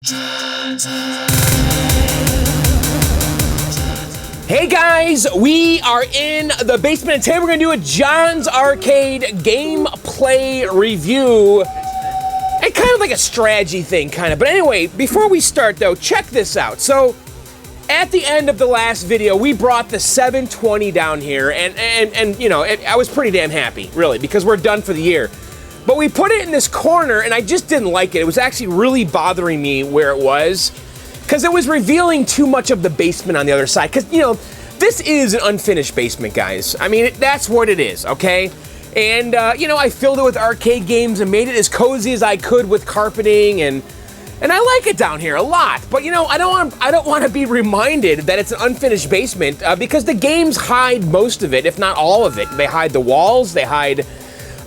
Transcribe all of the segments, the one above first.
Hey guys, we are in the basement and today we're gonna do a John's Arcade gameplay review. And kind of like a strategy thing, kind of. But anyway, before we start though, check this out. So, at the end of the last video, we brought the 720 down here, and you know, I was pretty damn happy, really, because we're done for the year. But we put it in this corner, and I just didn't like it. It was actually really bothering me where it was, because it was revealing too much of the basement on the other side. Because, you know, this is an unfinished basement, guys. I mean, that's what it is, okay? And, you know, I filled it with arcade games and made it as cozy as I could with carpeting, and I like it down here a lot. But, you know, I don't want to be reminded that it's an unfinished basement, because the games hide most of it, if not all of it. They hide the walls, they hide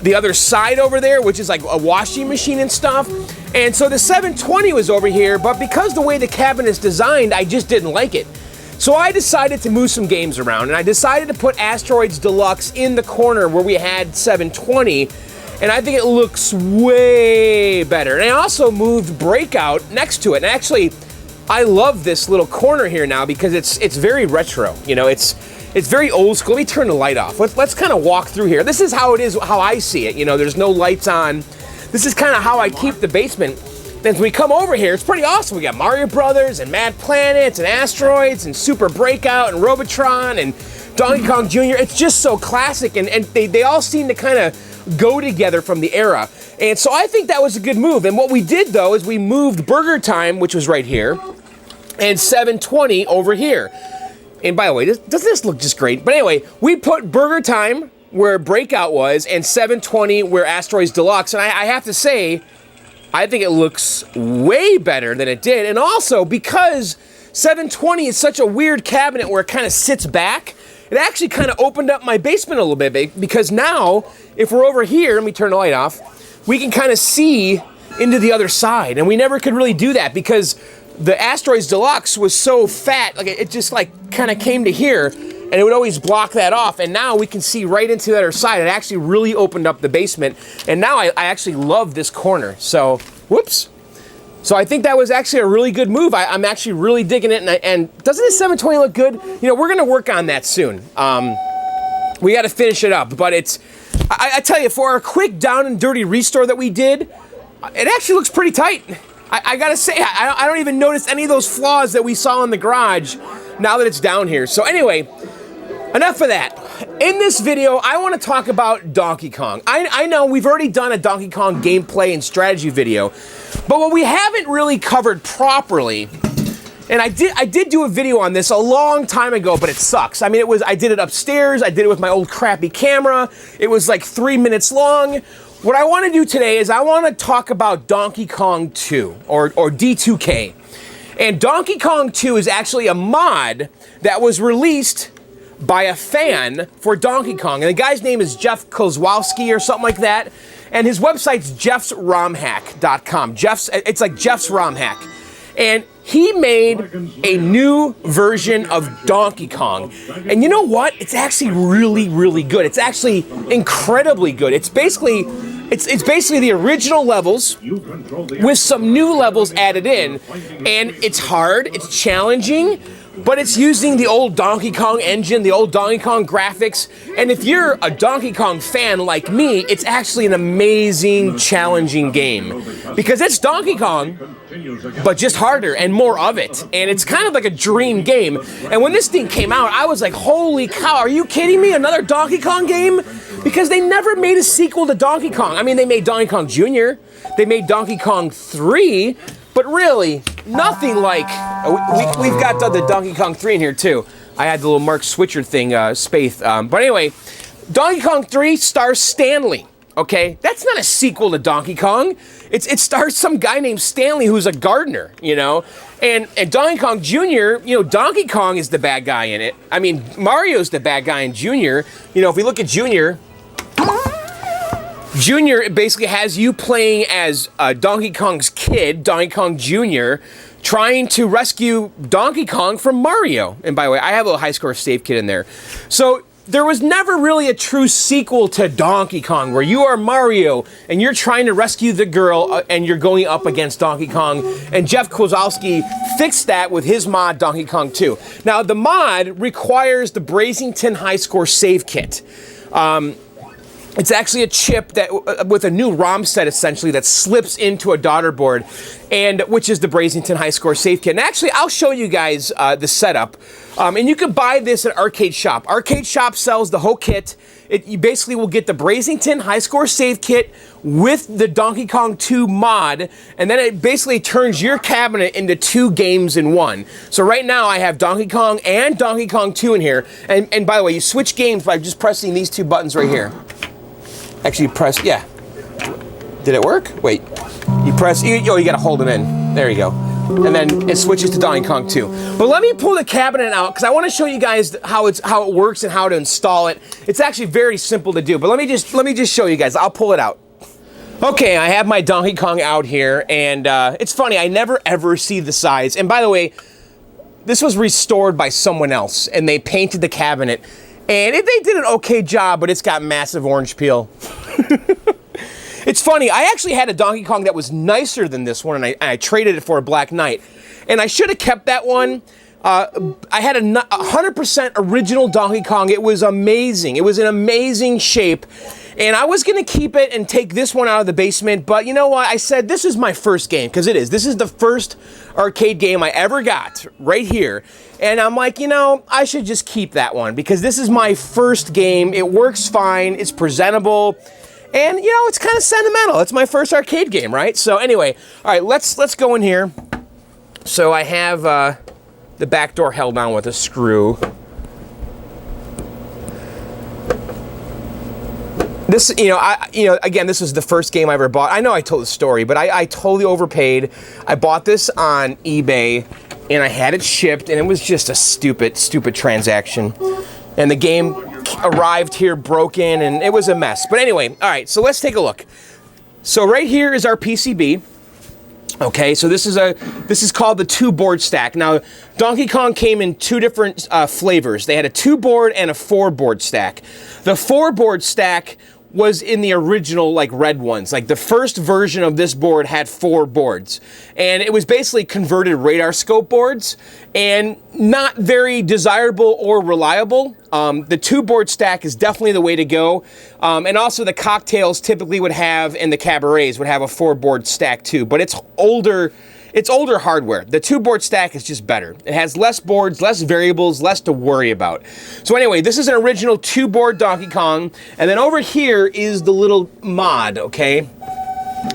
the other side over there, which is like a washing machine and stuff. And so the 720 was over here, but because the way the cabinet is designed, I just didn't like it. So I decided to move some games around, and I decided to put Asteroids Deluxe in the corner where we had 720, and I think it looks way better. And I also moved Breakout next to it, and actually, I love this little corner here now because it's very retro. You know, it's very old school. Let me turn the light off. Let's kind of walk through here. This is how it is, how I see it. You know, there's no lights on. This is kind of how I keep the basement. As we come over here, it's pretty awesome. We got Mario Brothers and Mad Planets and Asteroids and Super Breakout and Robotron and Donkey Kong Jr. It's just so classic, and they all seem to kind of go together from the era. And so I think that was a good move. And what we did, though, is we moved Burger Time, which was right here, and 720 over here. And by the way, doesn't this look just great? But anyway, we put Burger Time where Breakout was and 720 where Asteroids Deluxe. And I have to say, I think it looks way better than it did. And also, because 720 is such a weird cabinet where it kind of sits back, it actually kind of opened up my basement a little bit, because now, if we're over here, let me turn the light off, we can kind of see into the other side. And we never could really do that because the Asteroids Deluxe was so fat, like it just like kind of came to here, and it would always block that off. And now we can see right into the other side. It actually really opened up the basement, and now I actually love this corner. So, whoops. So I think that was actually a really good move. I'm actually really digging it, and doesn't this 720 look good? You know, we're gonna work on that soon. We gotta finish it up, but I tell you, for our quick down and dirty restore that we did, it actually looks pretty tight. I gotta say, I don't even notice any of those flaws that we saw in the garage now that it's down here. So anyway, enough of that. In this video, I want to talk about Donkey Kong. I know we've already done a Donkey Kong gameplay and strategy video, but what we haven't really covered properly, and I did do a video on this a long time ago, but it sucks. I mean, I did it upstairs, I did it with my old crappy camera, it was like 3 minutes long. What I want to do today is I want to talk about Donkey Kong 2, or D2K. And Donkey Kong 2 is actually a mod that was released by a fan for Donkey Kong. And the guy's name is Jeff Kozlowski or something like that. And his website's jeffsromhack.com. It's like Jeff's ROM Hack. And he made a new version of Donkey Kong. And you know what? It's actually really, really good. It's actually incredibly good. It's basically the original levels with some new levels added in. And it's hard, it's challenging, but it's using the old Donkey Kong engine, the old Donkey Kong graphics. And if you're a Donkey Kong fan like me, it's actually an amazing, challenging game. Because it's Donkey Kong, but just harder and more of it. And it's kind of like a dream game. And when this thing came out, I was like, holy cow, are you kidding me? Another Donkey Kong game? Because they never made a sequel to Donkey Kong. I mean, they made Donkey Kong Jr., they made Donkey Kong 3, but really, nothing like, we've got the Donkey Kong 3 in here too. I had the little Mark Switcher thing, Spaith. But anyway, Donkey Kong 3 stars Stanley, okay? That's not a sequel to Donkey Kong. It stars some guy named Stanley who's a gardener, you know? And Donkey Kong Jr., you know, Donkey Kong is the bad guy in it. I mean, Mario's the bad guy in Jr. You know, if we look at Jr., Jr. basically has you playing as Donkey Kong's kid, Donkey Kong Jr., trying to rescue Donkey Kong from Mario. And by the way, I have a little high score save kit in there. So there was never really a true sequel to Donkey Kong where you are Mario and you're trying to rescue the girl and you're going up against Donkey Kong. And Jeff Kozlowski fixed that with his mod, Donkey Kong 2. Now, the mod requires the Brazington High Score Save Kit. It's actually a chip that with a new ROM set essentially that slips into a daughter board, and which is the Brazington High Score Save Kit. And actually, I'll show you guys the setup. And you can buy this at Arcade Shop. Arcade Shop sells the whole kit. You basically will get the Brazington High Score Save Kit with the Donkey Kong 2 mod, and then it basically turns your cabinet into 2 games in one. So right now I have Donkey Kong and Donkey Kong 2 in here. And by the way, you switch games by just pressing these 2 buttons right here. Actually, press, yeah. Did it work? Wait. You press, you gotta hold them in. There you go. And then it switches to Donkey Kong 2. But let me pull the cabinet out, because I want to show you guys how it works and how to install it. It's actually very simple to do, but let me just show you guys. I'll pull it out. Okay, I have my Donkey Kong out here, and it's funny, I never ever see the size. And by the way, this was restored by someone else, and they painted the cabinet. And they did an okay job, but it's got massive orange peel. It's funny, I actually had a Donkey Kong that was nicer than this one, and I traded it for a Black Knight. And I should have kept that one. I had a 100% original Donkey Kong. It was amazing. It was in amazing shape. And I was going to keep it and take this one out of the basement, but you know what? I said, this is my first game, because it is. This is the first arcade game I ever got, right here. And I'm like, you know, I should just keep that one, because this is my first game. It works fine. It's presentable. And, you know, it's kind of sentimental. It's my first arcade game, right? So anyway, all right, let's go in here. So I have the back door held on with a screw. This, again, this is the first game I ever bought. I know I told the story, but I totally overpaid. I bought this on eBay, and I had it shipped, and it was just a stupid transaction. And the game arrived here broken, and it was a mess. But anyway, all right, so let's take a look. So right here is our PCB. Okay, so this is called the 2-board stack. Now, Donkey Kong came in 2 different flavors. They had a 2-board and a 4-board stack. The 4-board stack was in the original, like, red ones. Like, the first version of this board had 4 boards. And it was basically converted radar scope boards, and not very desirable or reliable. The 2-board stack is definitely the way to go. And also the cocktails typically would have, and the cabarets would have a 4-board stack too. But it's older hardware. The 2-board stack is just better. It has less boards, less variables, less to worry about. So anyway, this is an original 2-board Donkey Kong. And then over here is the little mod, okay?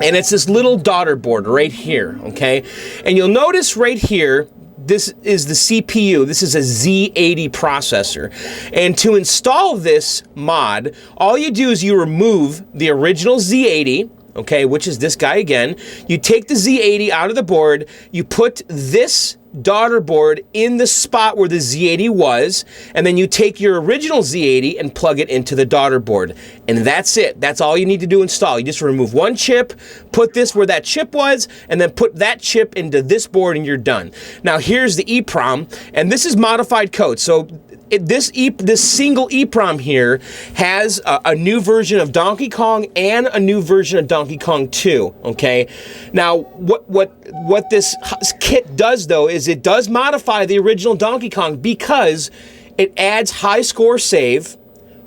And it's this little daughter board right here, okay? And you'll notice right here, this is the CPU. This is a Z80 processor. And to install this mod, all you do is you remove the original Z80, okay, which is this guy again. You take the Z80 out of the board, you put this daughter board in the spot where the Z80 was, and then you take your original Z80 and plug it into the daughter board. And that's it. That's all you need to do install. You just remove one chip, put this where that chip was, and then put that chip into this board, and you're done. Now here's the EEPROM, and this is modified code. So this single EEPROM here has a new version of Donkey Kong and a new version of Donkey Kong 2, okay? Now, what this kit does, though, is it does modify the original Donkey Kong because it adds high score save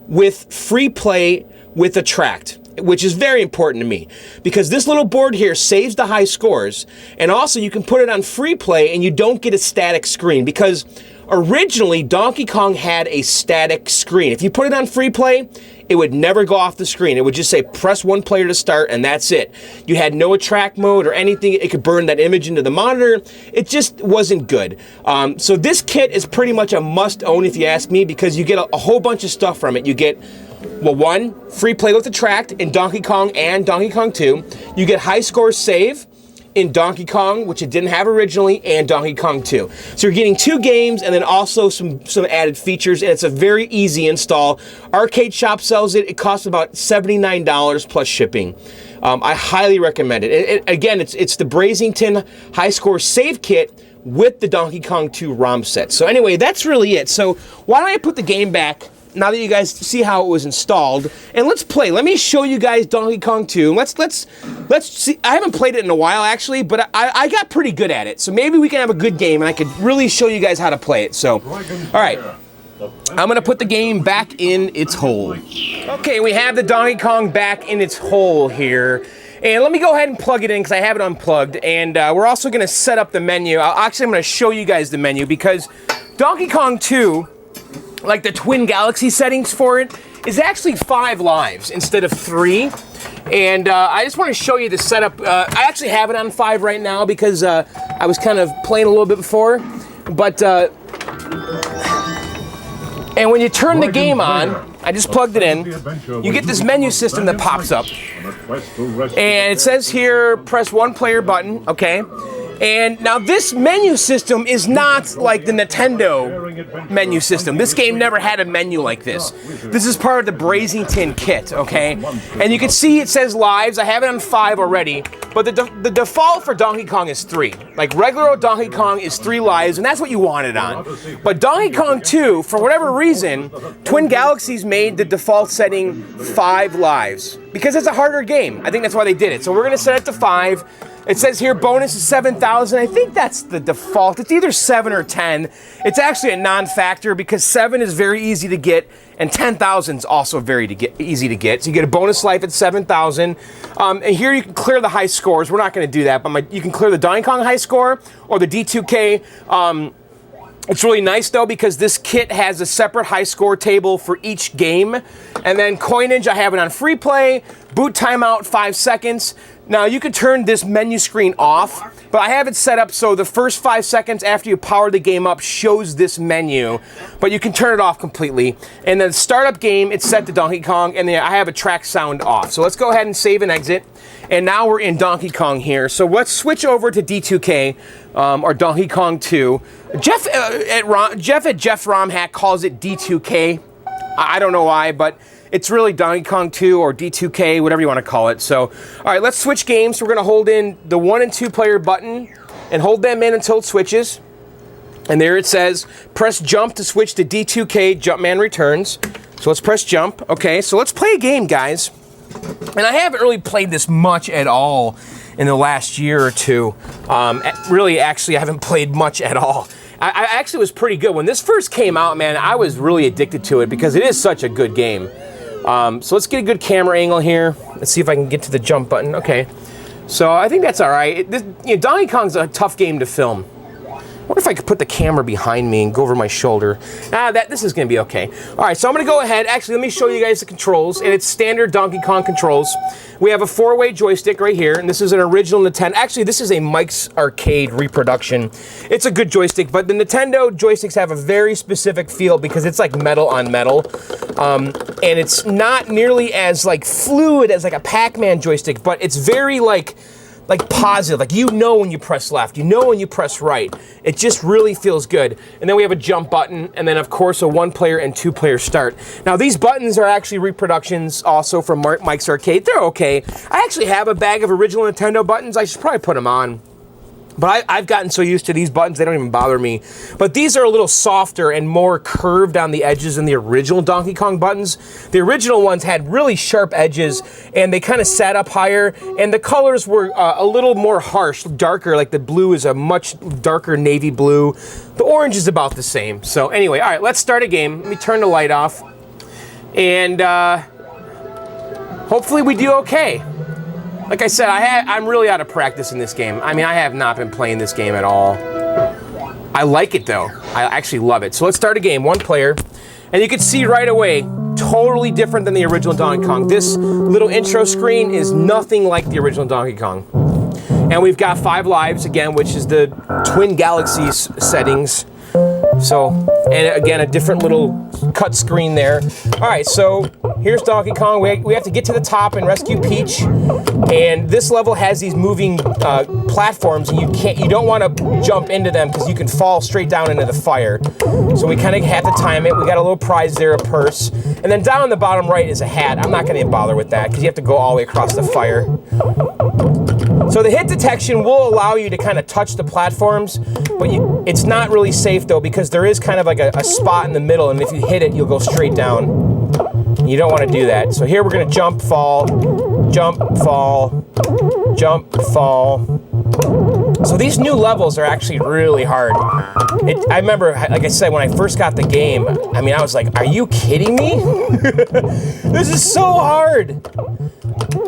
with Freeplay with Attract, which is very important to me, because this little board here saves the high scores, and also you can put it on Freeplay and you don't get a static screen, because originally Donkey Kong had a static screen. If you put it on Freeplay, it would never go off the screen. It would just say press 1 player to start, and that's it. You had no attract mode or anything. It could burn that image into the monitor. It just wasn't good. So this kit is pretty much a must-own if you ask me, because you get a whole bunch of stuff from it. You get, well, 1, Freeplay with Attract in Donkey Kong and Donkey Kong 2. You get high score save in Donkey Kong, which it didn't have originally, and Donkey Kong 2. So you're getting 2 games and then also some added features, and it's a very easy install. Arcade Shop sells it. It costs about $79 plus shipping. I highly recommend it. Again, it's the Brazington High Score Save Kit with the Donkey Kong 2 ROM set. So anyway, that's really it. So why don't I put the game back now that you guys see how it was installed, and let's play. Let me show you guys Donkey Kong 2. Let's see. I haven't played it in a while, actually, but I got pretty good at it. So maybe we can have a good game, and I could really show you guys how to play it. So, all right. I'm going to put the game back in its hole. Okay, we have the Donkey Kong back in its hole here. And let me go ahead and plug it in because I have it unplugged. And we're also going to set up the menu. I'm going to show you guys the menu because Donkey Kong 2, like the Twin Galaxy settings for it, is actually 5 lives instead of 3. And I just want to show you the setup. I actually have it on 5 right now because I was kind of playing a little bit before. But, and when you turn the game on, I just plugged it in, you get this menu system that pops up. And it says here, press 1 player button, okay? And now this menu system is not like the Nintendo menu system. This game never had a menu like this. This is part of the Brazington kit, okay? And you can see it says lives. I have it on 5 already, but the default for Donkey Kong is 3. Like regular old Donkey Kong is 3 lives, and that's what you want it on. But Donkey Kong 2, for whatever reason, Twin Galaxies made the default setting 5 lives because it's a harder game. I think that's why they did it. So we're gonna set it to 5. It says here bonus is 7,000. I think that's the default. It's either 7 or 10. It's actually a non-factor because 7 is very easy to get and 10,000 is also very easy to get. So you get a bonus life at 7,000. And here you can clear the high scores. We're not going to do that, but you can clear the Donkey Kong high score or the D2K. It's really nice though because this kit has a separate high score table for each game. And then coinage, I have it on Freeplay. Boot timeout 5 seconds. Now you can turn this menu screen off, but I have it set up so the first 5 seconds after you power the game up shows this menu, but you can turn it off completely. And then startup game, it's set to Donkey Kong, and then I have a track sound off. So let's go ahead and save and exit. And now we're in Donkey Kong here. So let's switch over to D2K, or Donkey Kong 2. Jeff at Jeff Romhack calls it D2K. I don't know why, but it's really Donkey Kong 2 or D2K, whatever you want to call it. So, all right, let's switch games. We're going to hold in the 1 and 2 player button and hold them in until it switches. And there it says, press jump to switch to D2K Jumpman Returns. So let's press jump. Okay, so let's play a game, guys. And I haven't really played this much at all in the last year or two. Really, actually, I haven't played much at all. I actually was pretty good. When this first came out, man, I was really addicted to it because it is such a good game. So let's get a good camera angle here. Let's see if I can get to the jump button. Okay. So I think that's all right. Donkey Kong's a tough game to film. I wonder if I could put the camera behind me and go over my shoulder. This is going to be okay. All right, so I'm going to go ahead. Actually, let me show you guys the controls, and it's standard Donkey Kong controls. We have a 4-way joystick right here, and this is an original Nintendo. Actually, this is a Mike's Arcade reproduction. It's a good joystick, but the Nintendo joysticks have a very specific feel because it's like metal on metal, and it's not nearly as like fluid as like a Pac-Man joystick, but it's very like positive, like you know when you press left, you know when you press right. It just really feels good. And then we have a jump button, and then of course a 1-player and 2-player start. Now these buttons are actually reproductions also from Mike's Arcade. They're okay. I actually have a bag of original Nintendo buttons. I should probably put them on. But I've gotten so used to these buttons, they don't even bother me. But these are a little softer and more curved on the edges than the original Donkey Kong buttons. The original ones had really sharp edges, and they kind of sat up higher, and the colors were a little more harsh, darker, like the blue is a much darker navy blue. The orange is about the same. So anyway, all right, let's start a game. Let me turn the light off. And hopefully we do okay. Like I said, I'm really out of practice in this game. I mean, I have not been playing this game at all. I like it though. I actually love it. So let's start a game, 1 player. And you can see right away, totally different than the original Donkey Kong. This little intro screen is nothing like the original Donkey Kong. And we've got 5 lives again, which is the Twin Galaxies settings. So, and again, a different little cut screen there. All right, so here's Donkey Kong. We have to get to the top and rescue Peach. And this level has these moving platforms, and you don't want to jump into them because you can fall straight down into the fire. So we kind of have to time it. We got a little prize there, a purse. And then down on the bottom right is a hat. I'm not going to even bother with that because you have to go all the way across the fire. So the hit detection will allow you to kind of touch the platforms, but it's not really safe though because there is kind of like a spot in the middle, and if you hit it, you'll go straight down. You don't want to do that. So here we're going to jump, fall, jump, fall, jump, fall. So these new levels are actually really hard. I remember, like I said, when I first got the game, I mean, I was like, are you kidding me? This is so hard.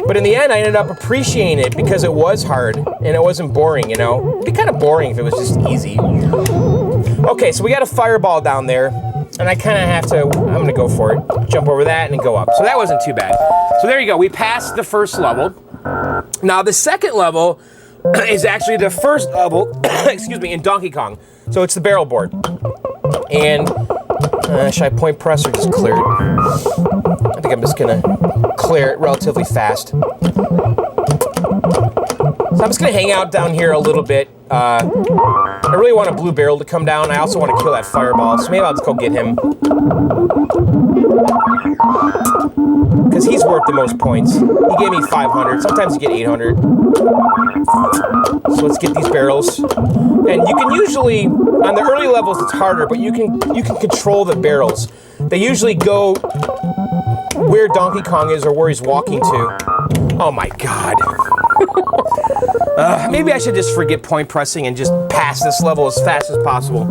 But in the end, I ended up appreciating it because it was hard and it wasn't boring, you know? It'd be kind of boring if it was just easy. Okay, so we got a fireball down there. And I kind of have to, I'm going to go for it. Jump over that and go up. So that wasn't too bad. So there you go. We passed the first level. Now the second level is actually the first level, excuse me, in Donkey Kong. So it's the barrel board. And should I point press or just clear it? I think I'm just going to clear it relatively fast. So I'm just going to hang out down here a little bit. I really want a blue barrel to come down. I also want to kill that fireball, so maybe I'll just go get him. Because he's worth the most points. He gave me 500. Sometimes you get 800. So let's get these barrels. And you can usually, on the early levels it's harder, but you can control the barrels. They usually go where Donkey Kong is or where he's walking to. Oh my god. Maybe I should just forget point pressing and just pass this level as fast as possible.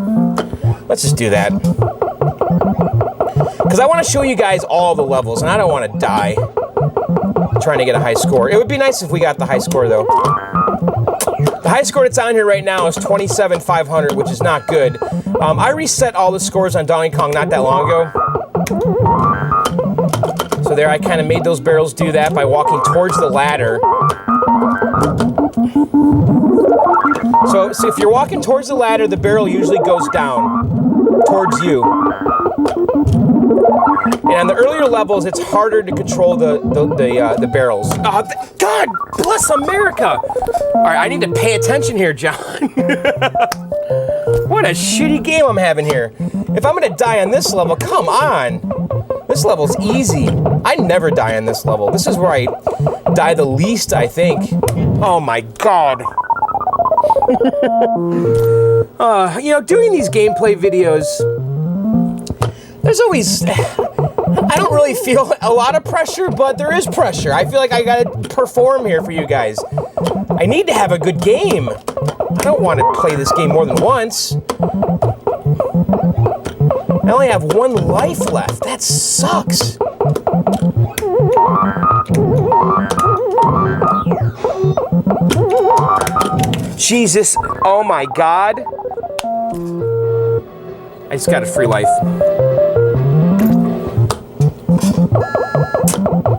Let's just do that. Because I want to show you guys all the levels, and I don't want to die trying to get a high score. It would be nice if we got the high score, though. The high score that's on here right now is 27,500, which is not good. I reset all the scores on Donkey Kong not that long ago. So there, I kind of made those barrels do that by walking towards the ladder. So if you're walking towards the ladder, the barrel usually goes down towards you. And on the earlier levels, it's harder to control the barrels. Oh, God bless America! All right, I need to pay attention here, John. What a shitty game I'm having here. If I'm gonna die on this level, come on. This level's easy. I never die on this level. This is where I die the least, I think. Oh my god. You know, doing these gameplay videos, there's always, I don't really feel a lot of pressure, but there is pressure. I feel like I gotta perform here for you guys. I need to have a good game. I don't want to play this game more than once. I only have one life left. That sucks. Jesus, oh my god. I just got a free life.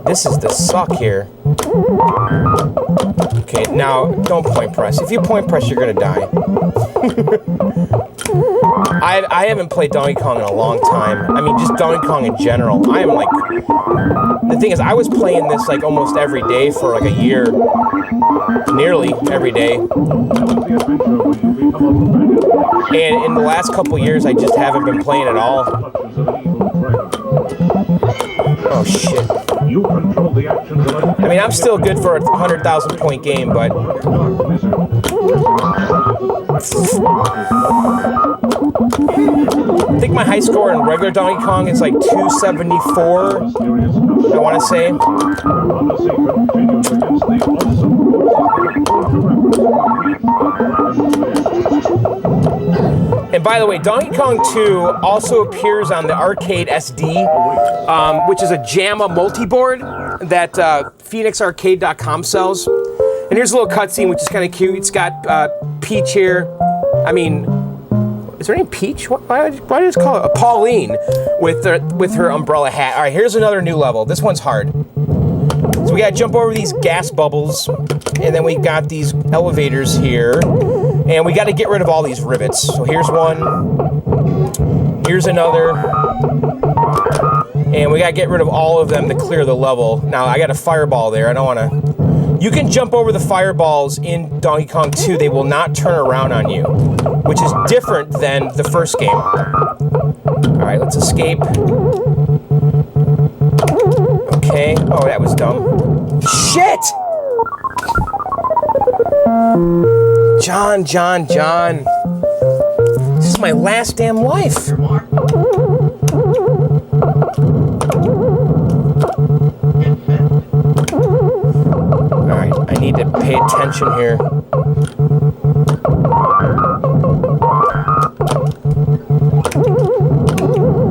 This is the suck here. Okay, now don't point press. If you point press, you're gonna die. I haven't played Donkey Kong in a long time. I mean, just Donkey Kong in general. I am like, the thing is, I was playing this like almost every day for like a year. Nearly every day. And in the last couple years, I just haven't been playing at all. Oh shit. I mean, I'm still good for a 100,000 point game, but I think my high score in regular Donkey Kong is like 274, I want to say. And by the way, Donkey Kong 2 also appears on the Arcade SD, which is a JAMA multi-board that PhoenixArcade.com sells. And here's a little cutscene, which is kind of cute. It's got Peach here. I mean, is her name Peach? Why do you just call it Pauline with her umbrella hat? All right, here's another new level. This one's hard. So we gotta jump over these gas bubbles, and then we got these elevators here, and we gotta get rid of all these rivets. So here's one, here's another, and we gotta get rid of all of them to clear the level. Now I got a fireball there. I don't wanna You can jump over the fireballs in Donkey Kong 2. They will not turn around on you, which is different than the first game. All right, let's escape. Okay. Oh, that was dumb. Shit! John. This is my last damn life. Alright, I need to pay attention here.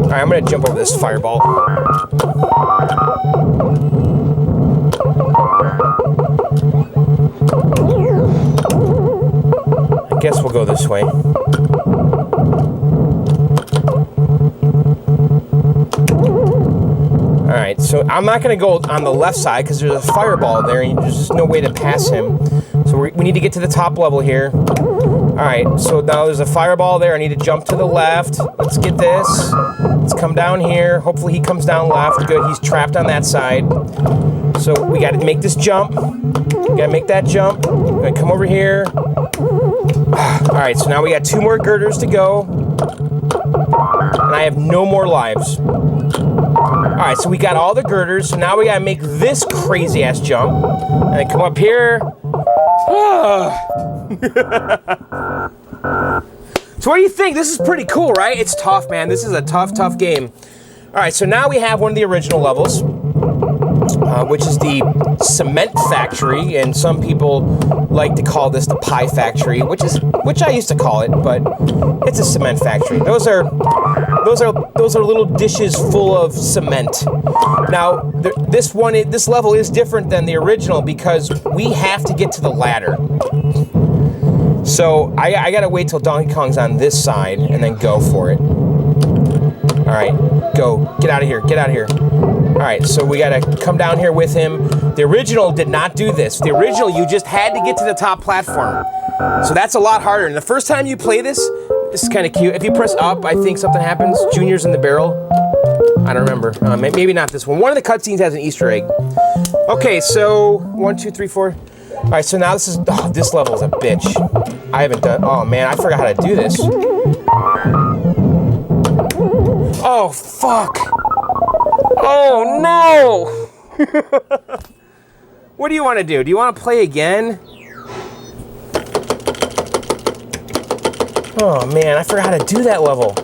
Alright, I'm gonna jump over this fireball. I guess we'll go this way. Alright, so I'm not going to go on the left side because there's a fireball there and there's just no way to pass him. So we need to get to the top level here. Alright, so now there's a fireball there. I need to jump to the left. Let's get this. Let's come down here. Hopefully he comes down left. Good, he's trapped on that side. So we got to make this jump. We got to make that jump. We're going to come over here. Alright, so now we got 2 more girders to go. And I have no more lives. Alright, so we got all the girders, so now we gotta make this crazy-ass jump. And then come up here. So what do you think? This is pretty cool, right? It's tough, man. This is a tough game. Alright, so now we have one of the original levels, which is the cement factory, and some people like to call this the pie factory, which I used to call it, but it's a cement factory. Those are little dishes full of cement. Now, this level is different than the original because we have to get to the ladder. So I gotta wait till Donkey Kong's on this side and then go for it. All right, go, get out of here, get out of here. All right, so we gotta come down here with him. The original did not do this. The original, you just had to get to the top platform. So that's a lot harder. And the first time you play this is kind of cute. If you press up, I think something happens. Junior's in the barrel. I don't remember. Maybe not this one. One of the cutscenes has an Easter egg. Okay, so 1, 2, 3, 4. All right, so now this level is a bitch. I haven't done, oh man, I forgot how to do this. Oh, fuck. Oh, no. What do you want to do? Do you want to play again? Oh man, I forgot how to do that level.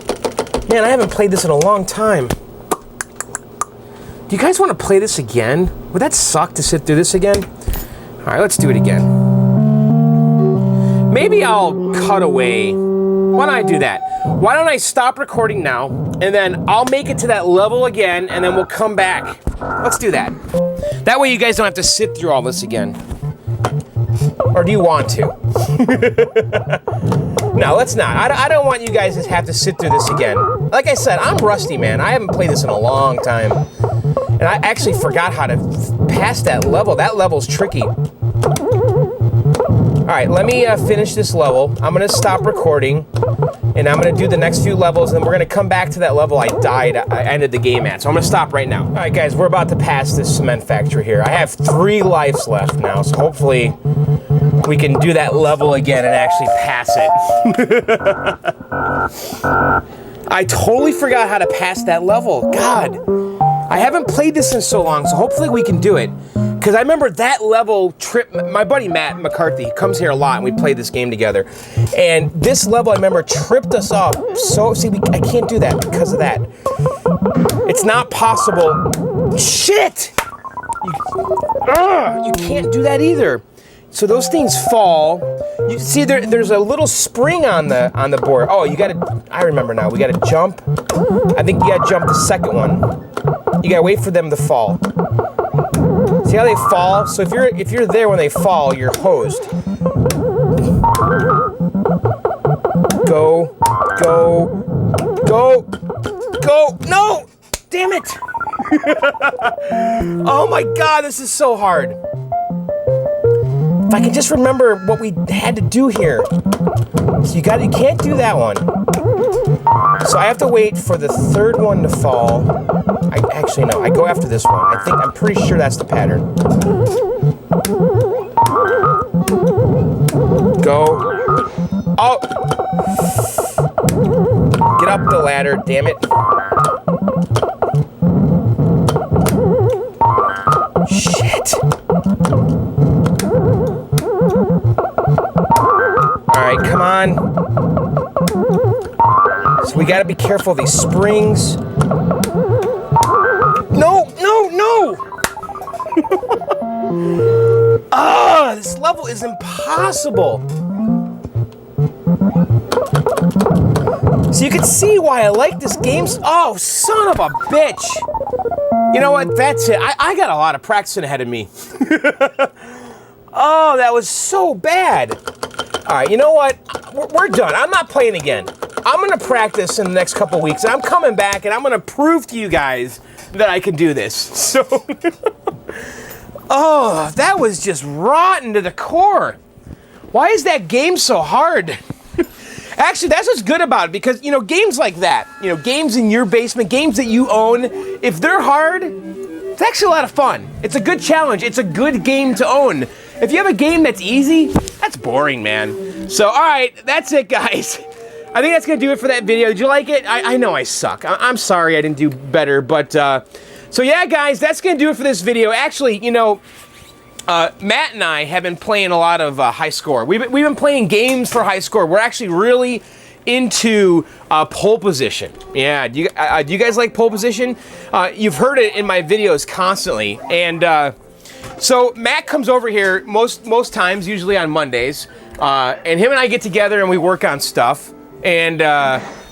Man, I haven't played this in a long time. Do you guys want to play this again? Would that suck to sit through this again? All right, let's do it again. Maybe I'll cut away. Why don't I do that? Why don't I stop recording now, and then I'll make it to that level again, and then we'll come back. Let's do that. That way you guys don't have to sit through all this again. Or do you want to? No, let's not. I don't want you guys to have to sit through this again. Like I said, I'm rusty, man. I haven't played this in a long time. And I actually forgot how to pass that level. That level's tricky. All right, let me finish this level. I'm gonna stop recording, and I'm gonna do the next few levels, and we're gonna come back to that level I ended the game at. So I'm gonna stop right now. All right, guys, we're about to pass this cement factory here. I have 3 lives left now, so hopefully we can do that level again and actually pass it. I totally forgot how to pass that level. God, I haven't played this in so long, so hopefully we can do it. Because I remember that level trip, my buddy Matt McCarthy comes here a lot and we play this game together. And this level I remember tripped us up. So, see, I can't do that because of that. It's not possible. Shit! You can't do that either. So those things fall. You see, there's a little spring on the board. Oh, you gotta, I remember now. We gotta jump. I think you gotta jump the second one. You gotta wait for them to fall. See how they fall? So if you're there when they fall, you're hosed. Go, go, go, go. No! Damn it! Oh my God, this is so hard. If I can just remember what we had to do here. So you can't do that one. So I have to wait for the third one to fall. Actually no, I go after this one. I'm pretty sure that's the pattern. go. Oh! Get up the ladder, damn it. Shit. Alright, come on. So we gotta be careful of these springs. No, no, no! Ah, this level is impossible. So you can see why I like this game. Oh, son of a bitch. You know what? That's it. I got a lot of practicing ahead of me. Oh, that was so bad. All right, you know what? We're done. I'm not playing again. I'm going to practice in the next couple weeks. And I'm coming back, and I'm going to prove to you guys that I can do this. So, oh, that was just rotten to the core. Why is that game so hard? Actually, that's what's good about it, because, you know, games like that, you know, games in your basement, games that you own, if they're hard, it's actually a lot of fun. It's a good challenge. It's a good game to own. If you have a game that's easy, that's boring, man. So, all right, that's it, guys. I think that's going to do it for that video. Did you like it? I know I suck. I'm sorry I didn't do better, but, so yeah, guys, that's going to do it for this video. Actually, you know, Matt and I have been playing a lot of high score. We've been playing games for high score. We're actually really into pole position. Yeah, do you guys like pole position? You've heard it in my videos constantly. And so Matt comes over here most times, usually on Mondays. And him and I get together and we work on stuff. And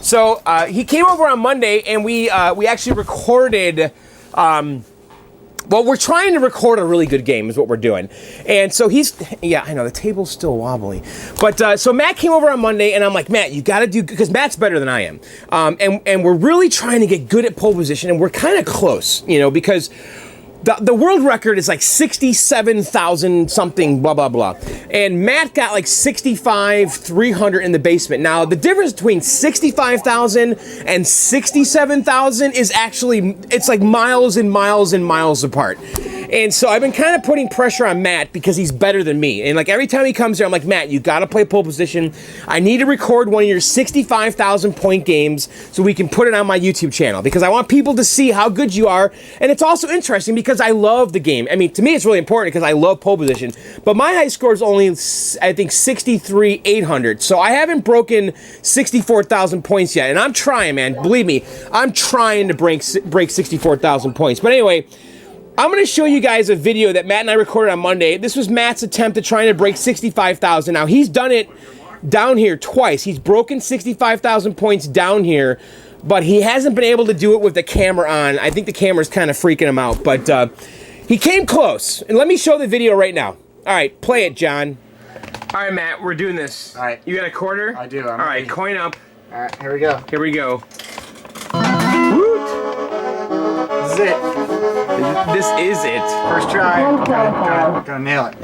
so he came over on Monday and we actually recorded... well, we're trying to record a really good game is what we're doing. And so yeah, I know, the table's still wobbly. But, so Matt came over on Monday, and I'm like, Matt, you gotta do, because Matt's better than I am. And we're really trying to get good at pole position, and we're kind of close, you know, because the world record is like 67,000 something, blah, blah, blah. And Matt got like 65,300 in the basement. Now, the difference between 65,000 and 67,000 is actually, it's like miles and miles and miles apart. And so I've been kind of putting pressure on Matt because he's better than me. And like every time he comes here, I'm like, Matt, you gotta play pole position. I need to record one of your 65,000 point games so we can put it on my YouTube channel because I want people to see how good you are. And it's also interesting because I love the game. I mean, to me, it's really important because I love pole position. But my high score is only, I think, 63,800. So I haven't broken 64,000 points yet. And I'm trying, man. Believe me, I'm trying to break 64,000 points. But anyway, I'm going to show you guys a video that Matt and I recorded on Monday. This was Matt's attempt at trying to break 65,000. Now, he's done it down here twice. He's broken 65,000 points down here, but he hasn't been able to do it with the camera on. I think the camera's kind of freaking him out, but he came close. And let me show the video right now. All right, play it, John. All right, Matt, we're doing this. All right. You got a quarter? I do. All right, coin up. All right, here we go. Here we go. Woot! This is it. This is it. First try. Gonna nail it.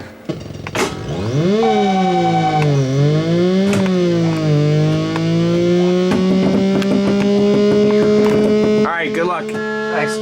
All right, good luck. Thanks.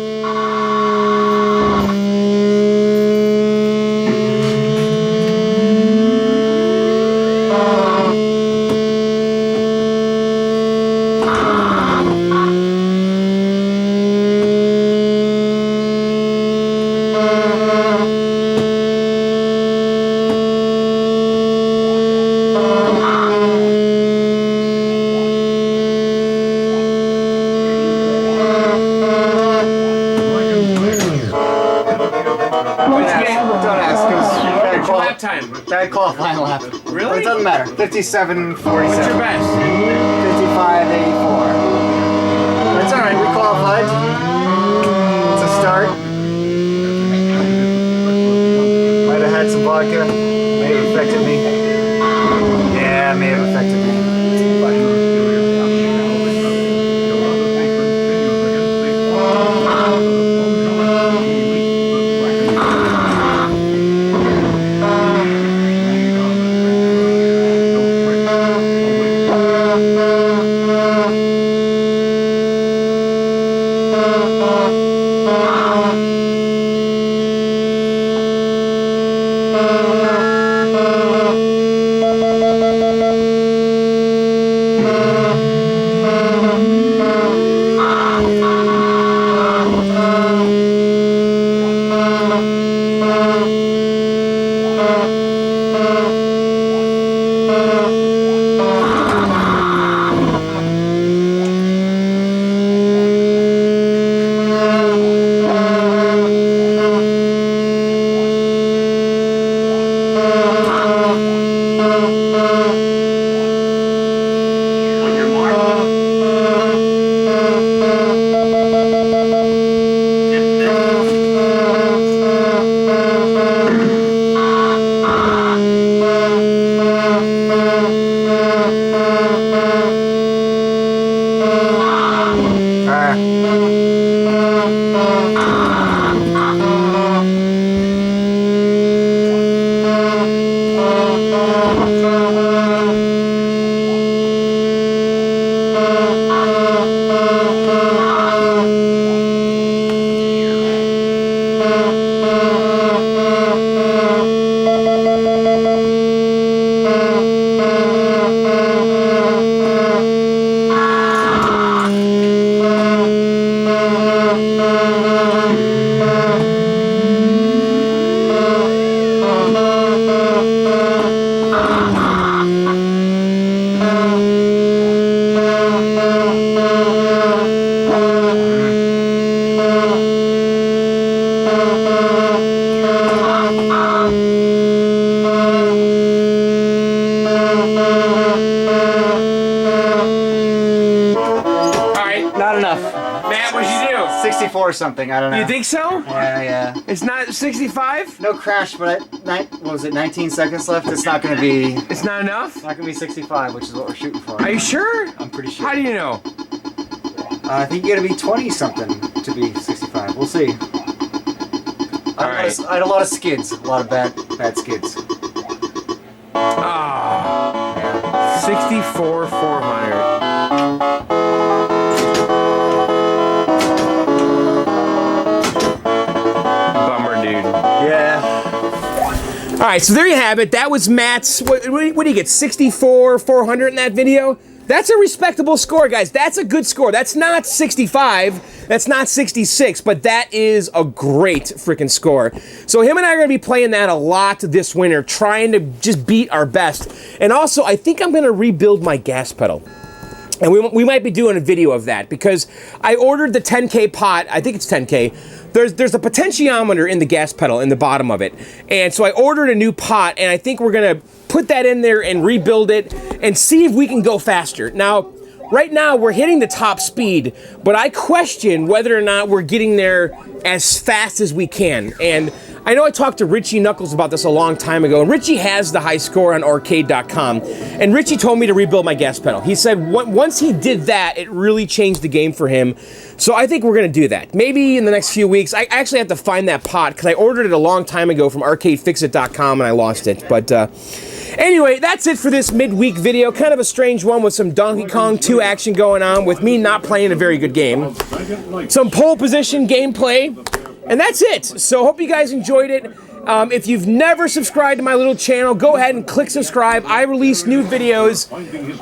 Bad qualifying lap. Really? It doesn't matter. 57.47. What's your best? 55.84. That's alright, we qualified. It's a start. Might have had some vodka. May have affected me. Yeah, may have affected me. Not enough. Matt, what'd you do? 64 or something, I don't know. You think so? Yeah. It's not 65? No crash, but what was it, 19 seconds left? It's not going to be... It's not enough? It's not going to be 65, which is what we're shooting for. Are you sure? I'm pretty sure. How do you know? I think you got to be 20-something to be 65. We'll see. I had a lot of skids. A lot of bad skids. Ah. Yeah. 64 400. All right, so there you have it. That was Matt's, what do you get, 64, 400 in that video? That's a respectable score, guys. That's a good score. That's not 65, that's not 66, but that is a great freaking score. So him and I are gonna be playing that a lot this winter, trying to just beat our best. And also, I think I'm gonna rebuild my gas pedal. And we might be doing a video of that because I ordered the 10K pot, I think it's 10K. There's a potentiometer in the gas pedal in the bottom of it. And so I ordered a new pot and I think we're gonna put that in there and rebuild it and see if we can go faster. Now, right now we're hitting the top speed, but I question whether or not we're getting there as fast as we can. And I know I talked to Richie Knuckles about this a long time ago, and Richie has the high score on arcade.com, and Richie told me to rebuild my gas pedal. He said once he did that, it really changed the game for him. So I think we're gonna do that. Maybe in the next few weeks. I actually have to find that pot, because I ordered it a long time ago from arcadefixit.com and I lost it. But anyway, that's it for this midweek video. Kind of a strange one with some Donkey Kong 2 action going on, with me not playing a very good game. Some pole position gameplay. And that's it. So hope you guys enjoyed it. If you've never subscribed to my little channel, go ahead and click subscribe. I release new videos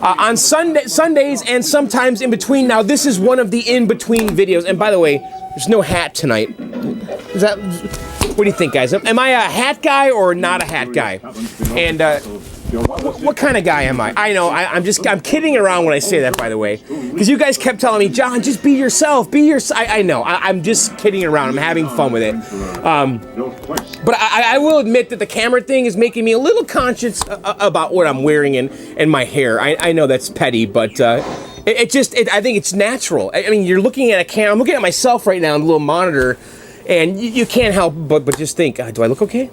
on Sundays and sometimes in between. Now this is one of the in-between videos. And by the way, there's no hat tonight. What do you think, guys? Am I a hat guy or not a hat guy? And what kind of guy am I? I know, I'm kidding around when I say that, by the way. Because you guys kept telling me, John, just be yourself, be yourself. I know, I'm just kidding around, I'm having fun with it. But I will admit that the camera thing is making me a little conscious about what I'm wearing and my hair. I know that's petty, but I think it's natural. I mean, you're looking at a camera, I'm looking at myself right now on the little monitor, and you can't help but just think, do I look okay?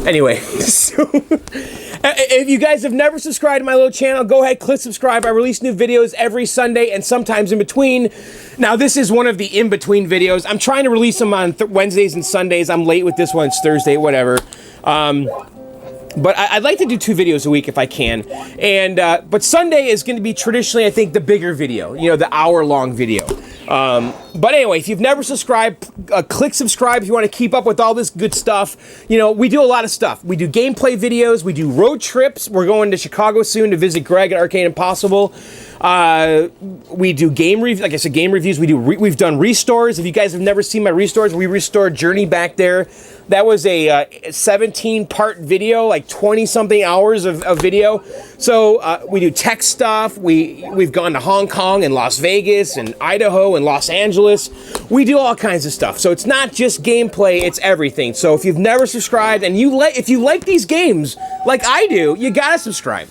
Anyway, so if you guys have never subscribed to my little channel, go ahead, click subscribe. I release new videos every Sunday and sometimes in between. Now, this is one of the in-between videos. I'm trying to release them on Wednesdays and Sundays. I'm late with this one. It's Thursday, whatever. But I'd like to do 2 videos a week if I can. And but Sunday is going to be traditionally, I think, the bigger video. You know, the hour-long video. But anyway, if you've never subscribed, click subscribe if you want to keep up with all this good stuff. You know, we do a lot of stuff. We do gameplay videos. We do road trips. We're going to Chicago soon to visit Greg at Arcade Impossible. We do game reviews, like I said, game reviews. We've done restores. If you guys have never seen my restores, we restored Journey back there. That was a 17-part video, like 20-something hours of video. So we do tech stuff. We've gone to Hong Kong and Las Vegas and Idaho and Los Angeles. We do all kinds of stuff. So it's not just gameplay, it's everything. So if you've never subscribed and if you like these games like I do, you gotta subscribe.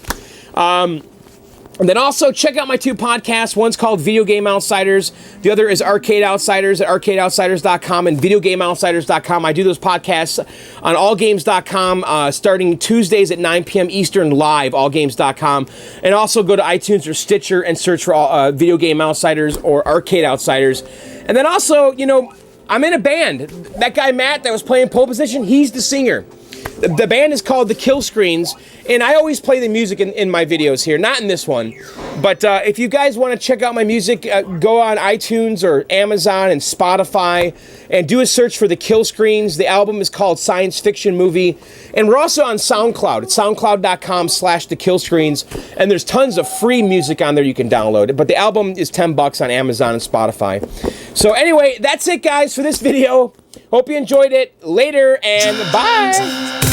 And then also check out my 2 podcasts. One's called Video Game Outsiders. The other is Arcade Outsiders at arcadeoutsiders.com and videogameoutsiders.com. I do those podcasts on allgames.com starting Tuesdays at 9 p.m. Eastern live, allgames.com. And also go to iTunes or Stitcher and search for Video Game Outsiders or Arcade Outsiders. And then also, you know, I'm in a band. That guy Matt that was playing pole position, he's the singer. The band is called The Kill Screens, and I always play the music in my videos here, not in this one. But if you guys want to check out my music, go on iTunes or Amazon and Spotify and do a search for The Kill Screens. The album is called Science Fiction Movie. And we're also on SoundCloud. It's soundcloud.com/thekillscreens. And there's tons of free music on there you can download. But the album is $10 on Amazon and Spotify. So anyway, that's it, guys, for this video. Hope you enjoyed it. Later and bye.